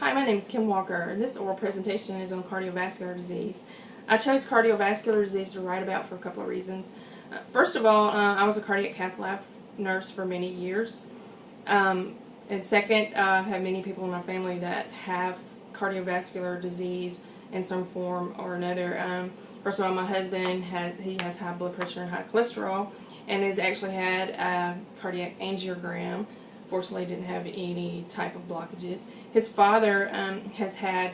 Hi, my name is Kim Walker. This oral presentation is on cardiovascular disease. I chose cardiovascular disease to write about for a couple of reasons. First of all, I was a cardiac cath lab nurse for many years. And second, I have many people in my family that have cardiovascular disease in some form or another. First of all, my husband has high blood pressure and high cholesterol, and has actually had a cardiac angiogram. Fortunately, didn't have any type of blockages. His father has had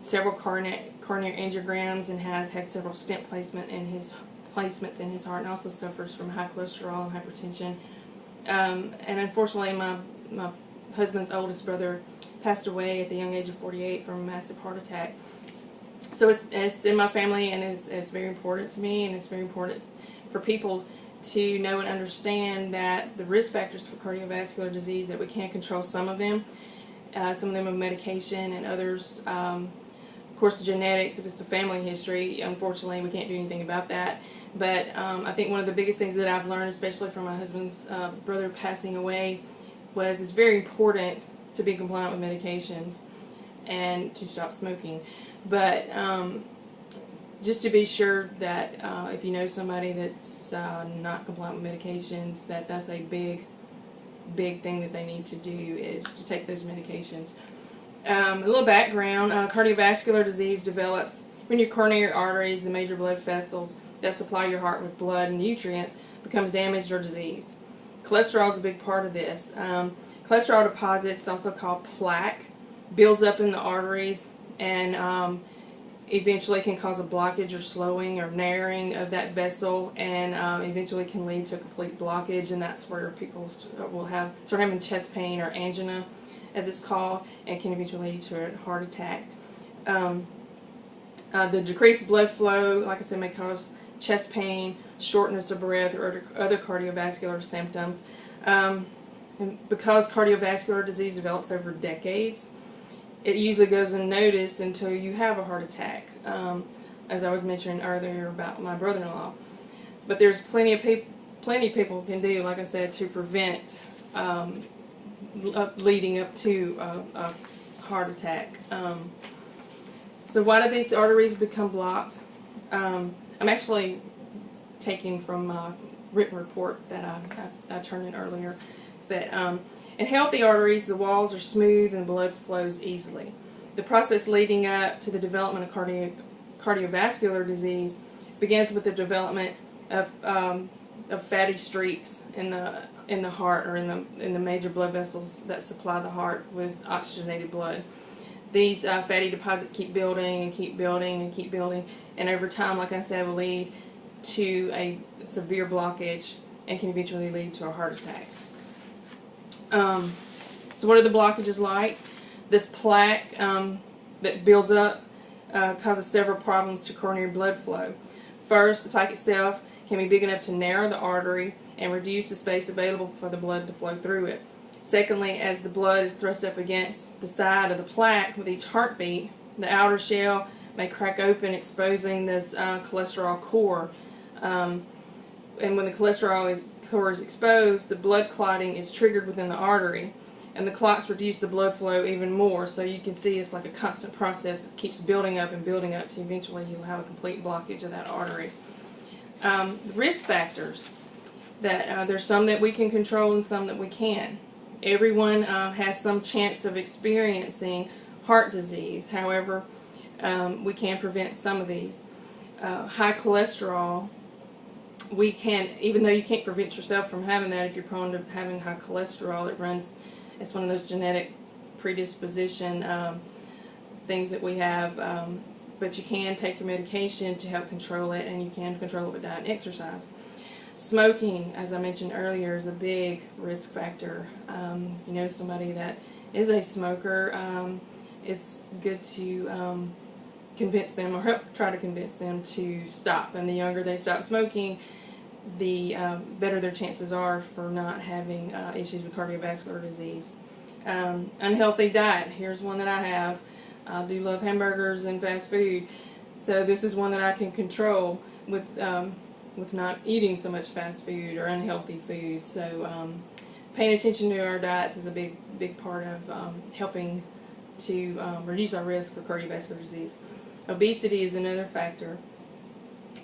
several coronary angiograms and has had several stent placements in his heart, and also suffers from high cholesterol and hypertension. And unfortunately, my husband's oldest brother passed away at the young age of 48 from a massive heart attack. So it's in my family, and it's very important to me, and it's very important for people to know and understand that the risk factors for cardiovascular disease, that we can control some of them with medication, and others, of course, the genetics. If it's a family history, unfortunately, we can't do anything about that. But I think one of the biggest things that I've learned, especially from my husband's brother passing away, was it's very important to be compliant with medications and to stop smoking. But just to be sure that if you know somebody that's not compliant with medications, that's a big thing that they need to do, is to take those medications. A little background: cardiovascular disease develops when your coronary arteries, the major blood vessels that supply your heart with blood and nutrients, becomes damaged or diseased. Cholesterol is a big part of this. Cholesterol deposits, also called plaque, builds up in the arteries and eventually can cause a blockage or slowing or narrowing of that vessel, and eventually can lead to a complete blockage, and that's where people will start having chest pain, or angina as it's called, and can eventually lead to a heart attack. The decreased blood flow, like I said, may cause chest pain, shortness of breath, or other cardiovascular symptoms. And because cardiovascular disease develops over decades, it usually goes unnoticed until you have a heart attack, as I was mentioning earlier about my brother-in-law. But there's plenty of people can do, like I said, to prevent leading up to a heart attack. So why do these arteries become blocked? I'm actually taking from a written report that I turned in earlier. But in healthy arteries, the walls are smooth and blood flows easily. The process leading up to the development of cardiovascular disease begins with the development of fatty streaks in the heart, or in the major blood vessels that supply the heart with oxygenated blood. These fatty deposits keep building and keep building and keep building, and over time, like I said, will lead to a severe blockage and can eventually lead to a heart attack. So what are the blockages like? This plaque that builds up causes several problems to coronary blood flow. First, the plaque itself can be big enough to narrow the artery and reduce the space available for the blood to flow through it. Secondly, as the blood is thrust up against the side of the plaque with each heartbeat, the outer shell may crack open, exposing this cholesterol core. And when the cholesterol core is exposed, the blood clotting is triggered within the artery, and the clots reduce the blood flow even more. So you can see it's like a constant process. It keeps building up and building up to eventually you'll have a complete blockage of that artery. Risk factors, that there's some that we can control and some that we can't. Everyone has some chance of experiencing heart disease. However, we can prevent some of these. High cholesterol, we can, even though you can't prevent yourself from having that, if you're prone to having high cholesterol, it's one of those genetic predisposition things that we have, but you can take your medication to help control it, and you can control it with diet and exercise. Smoking, as I mentioned earlier, is a big risk factor. You know somebody that is a smoker, it's good to convince them, or try to convince them to stop. And the younger they stop smoking, the better their chances are for not having issues with cardiovascular disease. Unhealthy diet. Here's one that I have. I do love hamburgers and fast food, so this is one that I can control with not eating so much fast food or unhealthy food. So paying attention to our diets is a big part of helping to reduce our risk for cardiovascular disease. Obesity is another factor.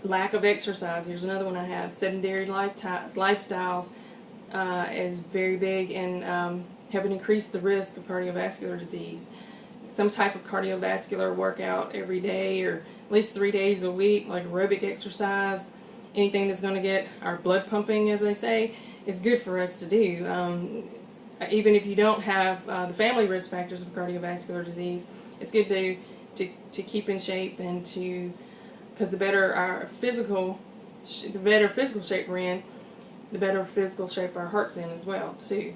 Lack of exercise, here's another one I have. Sedentary lifestyles is very big in helping increase the risk of cardiovascular disease. Some type of cardiovascular workout every day, or at least 3 days a week, like aerobic exercise, anything that's going to get our blood pumping, as they say, is good for us to do. Even if you don't have the family risk factors of cardiovascular disease, it's good to keep in shape, and because the better physical shape we're in, the better physical shape our heart's in as well too.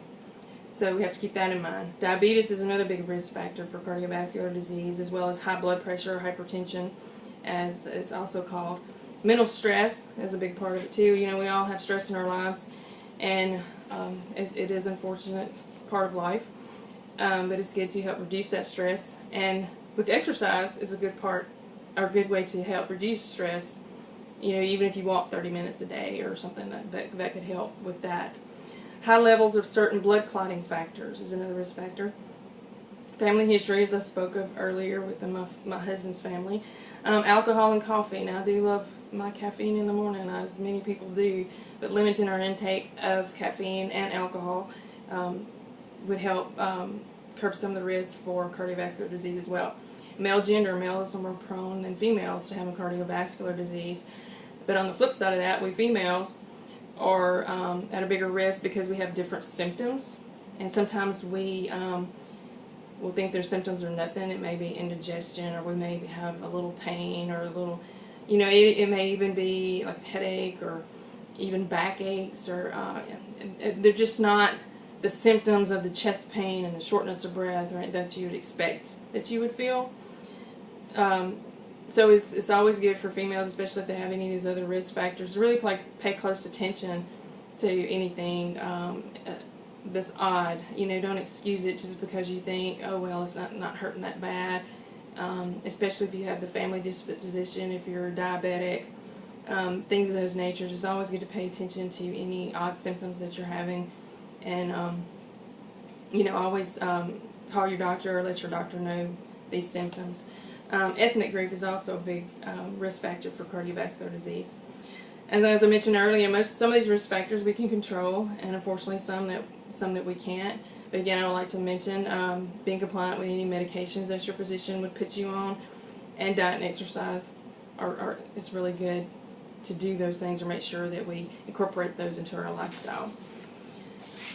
So we have to keep that in mind. Diabetes is another big risk factor for cardiovascular disease, as well as high blood pressure, hypertension, as it's also called. Mental stress is a big part of it too. You know, we all have stress in our lives, and it is an unfortunate part of life, but it's good to help reduce that stress. And with exercise is a good way to help reduce stress. You know, even if you walk 30 minutes a day or something, that could help with that. High levels of certain blood clotting factors is another risk factor. Family history, as I spoke of earlier with my husband's family. Alcohol and coffee. Now, I do love my caffeine in the morning, as many people do, but limiting our intake of caffeine and alcohol would help curb some of the risk for cardiovascular disease as well. Male gender, males are more prone than females to having cardiovascular disease, but on the flip side of that, we females are at a bigger risk because we have different symptoms, and sometimes we will think their symptoms are nothing. It may be indigestion, or we may have a little pain, or a little, you know, it may even be like a headache, or even backaches, or they're just not the symptoms of the chest pain and the shortness of breath, right, that you would expect that you would feel. So it's always good for females, especially if they have any of these other risk factors, to really pay close attention to anything that's odd. You know, don't excuse it just because you think, oh well, it's not hurting that bad. Especially if you have the family disposition, if you're diabetic, things of those natures. It's always good to pay attention to any odd symptoms that you're having, and you know, always call your doctor or let your doctor know these symptoms. Ethnic group is also a big risk factor for cardiovascular disease. As I mentioned earlier, some of these risk factors we can control, and unfortunately some that we can't. But again, I would like to mention being compliant with any medications that your physician would put you on, and diet and exercise it's really good to do those things, or make sure that we incorporate those into our lifestyle.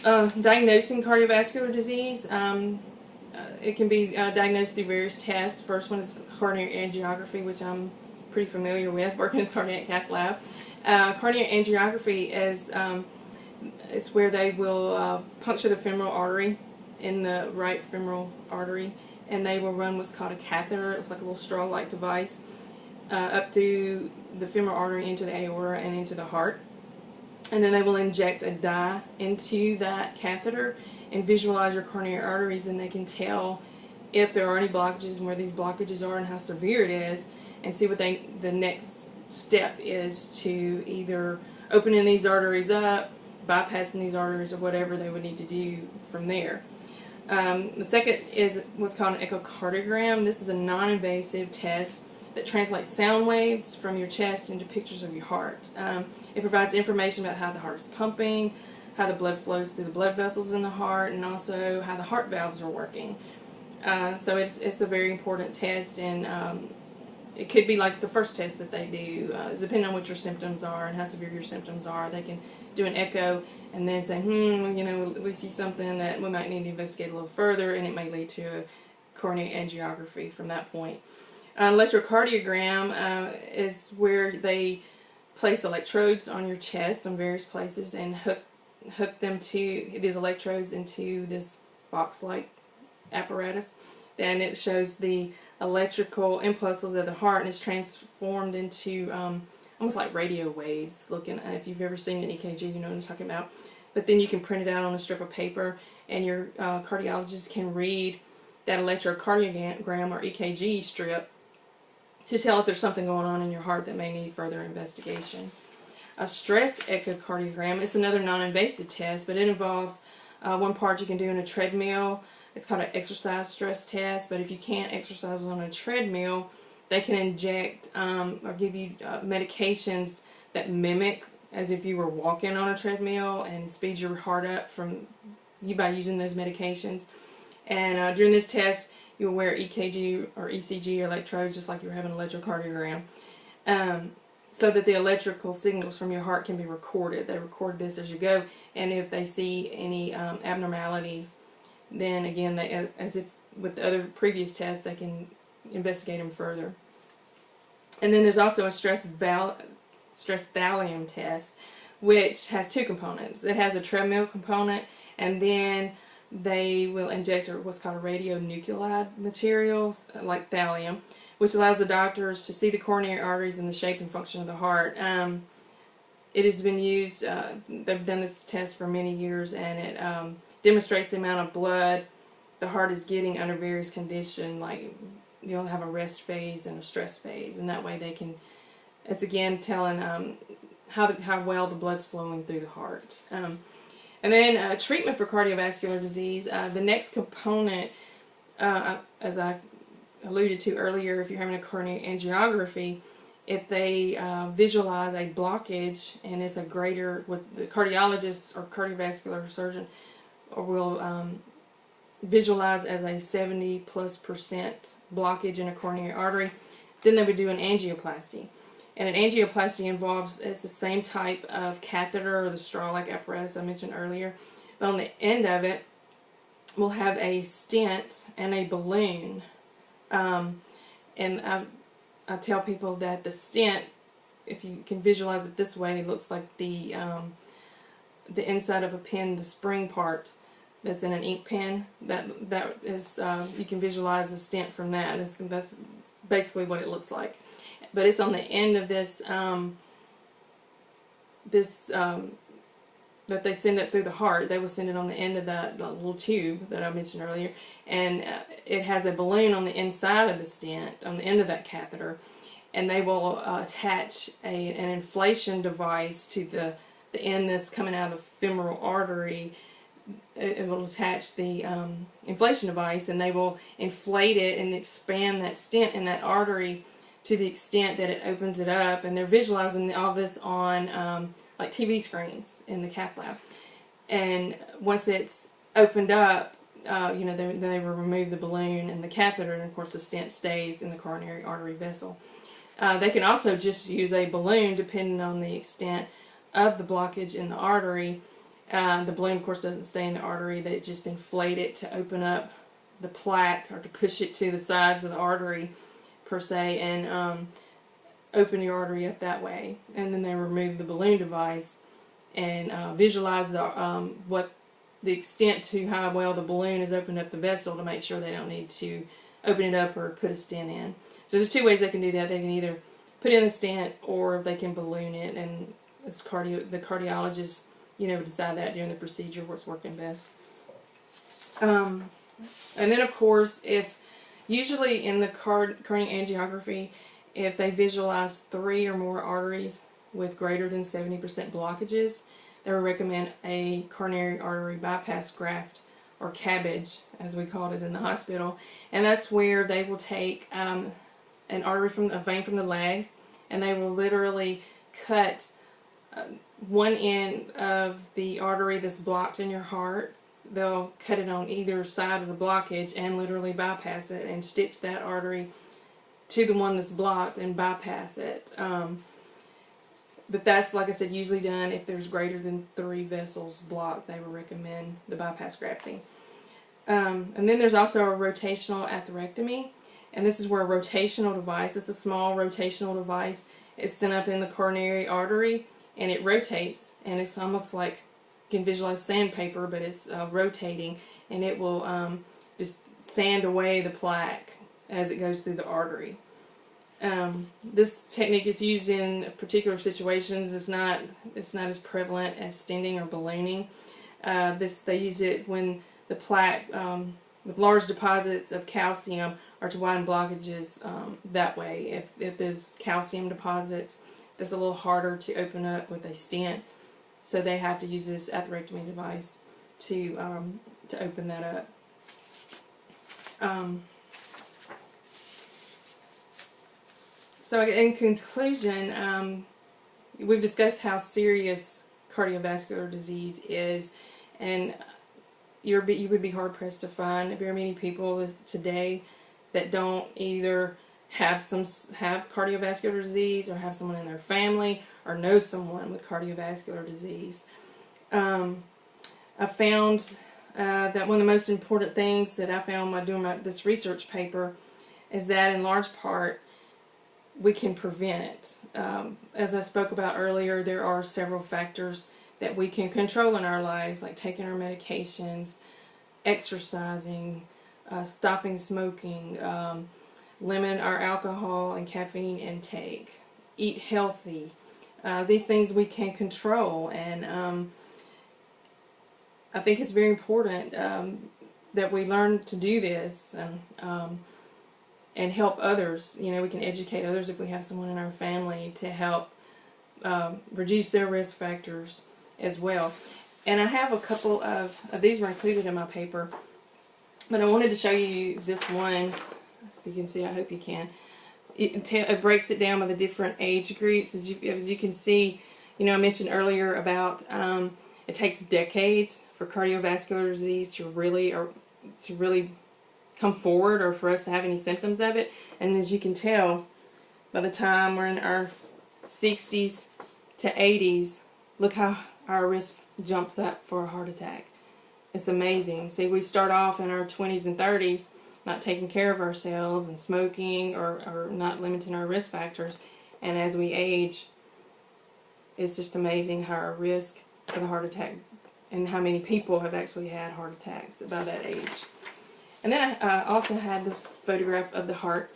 Diagnosing cardiovascular disease. It can be diagnosed through various tests. First one is coronary angiography, which I'm pretty familiar with, working in the cardiac cath lab. Coronary angiography is where they will puncture the femoral artery, in the right femoral artery, and they will run what's called a catheter. It's like a little straw-like device up through the femoral artery into the aorta and into the heart. And then they will inject a dye into that catheter and visualize your coronary arteries, and they can tell if there are any blockages and where these blockages are and how severe it is, and see what the next step is to either opening these arteries up, bypassing these arteries, or whatever they would need to do from there. The second is what's called an echocardiogram. This is a non-invasive test that translates sound waves from your chest into pictures of your heart. It provides information about how the heart is pumping, how the blood flows through the blood vessels in the heart, and also how the heart valves are working. So it's a very important test, and it could be like the first test that they do. Depending on what your symptoms are and how severe your symptoms are, they can do an echo and then say, you know, we see something that we might need to investigate a little further, and it may lead to a coronary angiography from that point. Electrocardiogram is where they place electrodes on your chest on various places and hook these electrodes into this box-like apparatus. Then it shows the electrical impulses of the heart, and it's transformed into almost like radio waves. If you've ever seen an EKG, you know what I'm talking about. But then you can print it out on a strip of paper, and your cardiologist can read that electrocardiogram or EKG strip to tell if there's something going on in your heart that may need further investigation. A stress echocardiogram is another non-invasive test, but it involves one part you can do in a treadmill It's called an exercise stress test, but if you can't exercise on a treadmill, they can inject or give you medications that mimic as if you were walking on a treadmill and speed your heart up from you by using those medications. And during this test, you'll wear EKG or ECG electrodes just like you're having an electrocardiogram, so that the electrical signals from your heart can be recorded. They record this as you go, and if they see any abnormalities, then again, they, as if with the other previous tests, they can investigate them further. And then there's also a stress thallium test, which has two components. It has a treadmill component, and then they will inject what's called a radionuclide material, like thallium, which allows the doctors to see the coronary arteries and the shape and function of the heart. It has been used, they've done this test for many years, and it demonstrates the amount of blood the heart is getting under various conditions, like you'll have a rest phase and a stress phase, and that way they can, it's again telling how well the blood's flowing through the heart. And then treatment for cardiovascular disease, the next component, as I alluded to earlier, if you're having a coronary angiography, if they visualize a blockage and it's a greater, with the cardiologist or cardiovascular surgeon will visualize as a 70+% blockage in a coronary artery, then they would do an angioplasty. And an angioplasty involves, it's the same type of catheter or the straw-like apparatus I mentioned earlier, but on the end of it we'll have a stent and a balloon. And I tell people that the stent, if you can visualize it this way, it looks like the inside of a pen, the spring part that's in an ink pen. That is, you can visualize the stent from that. That's basically what it looks like. But it's on the end of this that they send it through the heart. They will send it on the end of that little tube that I mentioned earlier, and it has a balloon on the inside of the stent, on the end of that catheter, and they will attach an inflation device to the end that's coming out of the femoral artery. It will attach the inflation device, and they will inflate it and expand that stent in that artery to the extent that it opens it up, and they're visualizing all this on like TV screens in the cath lab. And once it's opened up, you know, they will remove the balloon and the catheter, and of course the stent stays in the coronary artery vessel. They can also just use a balloon depending on the extent of the blockage in the artery. The balloon, of course, doesn't stay in the artery. They just inflate it to open up the plaque, or to push it to the sides of the artery per se, and open the artery up that way. And then they remove the balloon device and visualize the what the extent to how well the balloon has opened up the vessel, to make sure they don't need to open it up or put a stent in. So there's two ways they can do that. They can either put in the stent, or they can balloon it, and it's the cardiologist, you know, decide that during the procedure what's working best. And then of course, if usually in the coronary angiography, if they visualize 3 or more arteries with greater than 70% blockages, they would recommend a coronary artery bypass graft, or cabbage as we called it in the hospital. And that's where they will take an artery from a vein from the leg, and they will literally cut one end of the artery that's blocked in your heart. They'll cut it on either side of the blockage and literally bypass it, and stitch that artery to the one that's blocked and bypass it. But that's, like I said, usually done if there's greater than 3 vessels blocked. They will recommend the bypass grafting. And then there's also a rotational atherectomy, and this is where a rotational device, it's a small rotational device, is sent up in the coronary artery, and it rotates, and it's almost like, you can visualize sandpaper, but it's rotating, and it will just sand away the plaque as it goes through the artery. This technique is used in particular situations. It's not as prevalent as stenting or ballooning. They use it when the plaque with large deposits of calcium are to widen blockages that way. If there's calcium deposits, that's a little harder to open up with a stent, so they have to use this atherectomy device to open that up. So in conclusion, we've discussed how serious cardiovascular disease is, and you would be hard pressed to find very many people today that don't either have cardiovascular disease, or have someone in their family, or know someone with cardiovascular disease. I found that one of the most important things that I found while doing this research paper is that in large part we can prevent it. As I spoke about earlier, there are several factors that we can control in our lives, like taking our medications, exercising, stopping smoking, limit our alcohol and caffeine intake, eat healthy. These things we can control, and I think it's very important that we learn to do this, and help others. You know, we can educate others if we have someone in our family to help reduce their risk factors as well. And I have a couple of these were included in my paper, but I wanted to show you this one. If you can see, I hope you can. It breaks it down by the different age groups. As you can see, you know, I mentioned earlier about it takes decades for cardiovascular disease to really come forward, or for us to have any symptoms of it. And as you can tell, by the time we're in our 60s to 80s, look how our risk jumps up for a heart attack. It's amazing. See, we start off in our 20s and 30s not taking care of ourselves and smoking, or not limiting our risk factors, and as we age, it's just amazing how our risk for the heart attack, and how many people have actually had heart attacks by that age. And then I also had this photograph of the heart,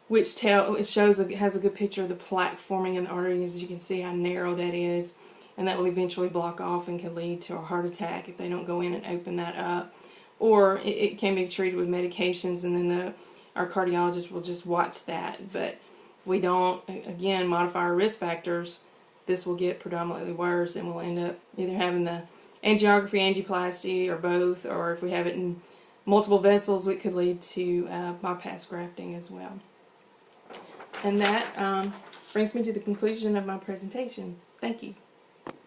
which has a good picture of the plaque forming in the arteries. As you can see how narrow that is, and that will eventually block off and can lead to a heart attack if they don't go in and open that up. Or it can be treated with medications, and then our cardiologist will just watch that. But if we don't, again, modify our risk factors, this will get predominantly worse, and we'll end up either having the angiography, angioplasty, or both, or if we have it in multiple vessels, it could lead to bypass grafting as well. And that brings me to the conclusion of my presentation. Thank you.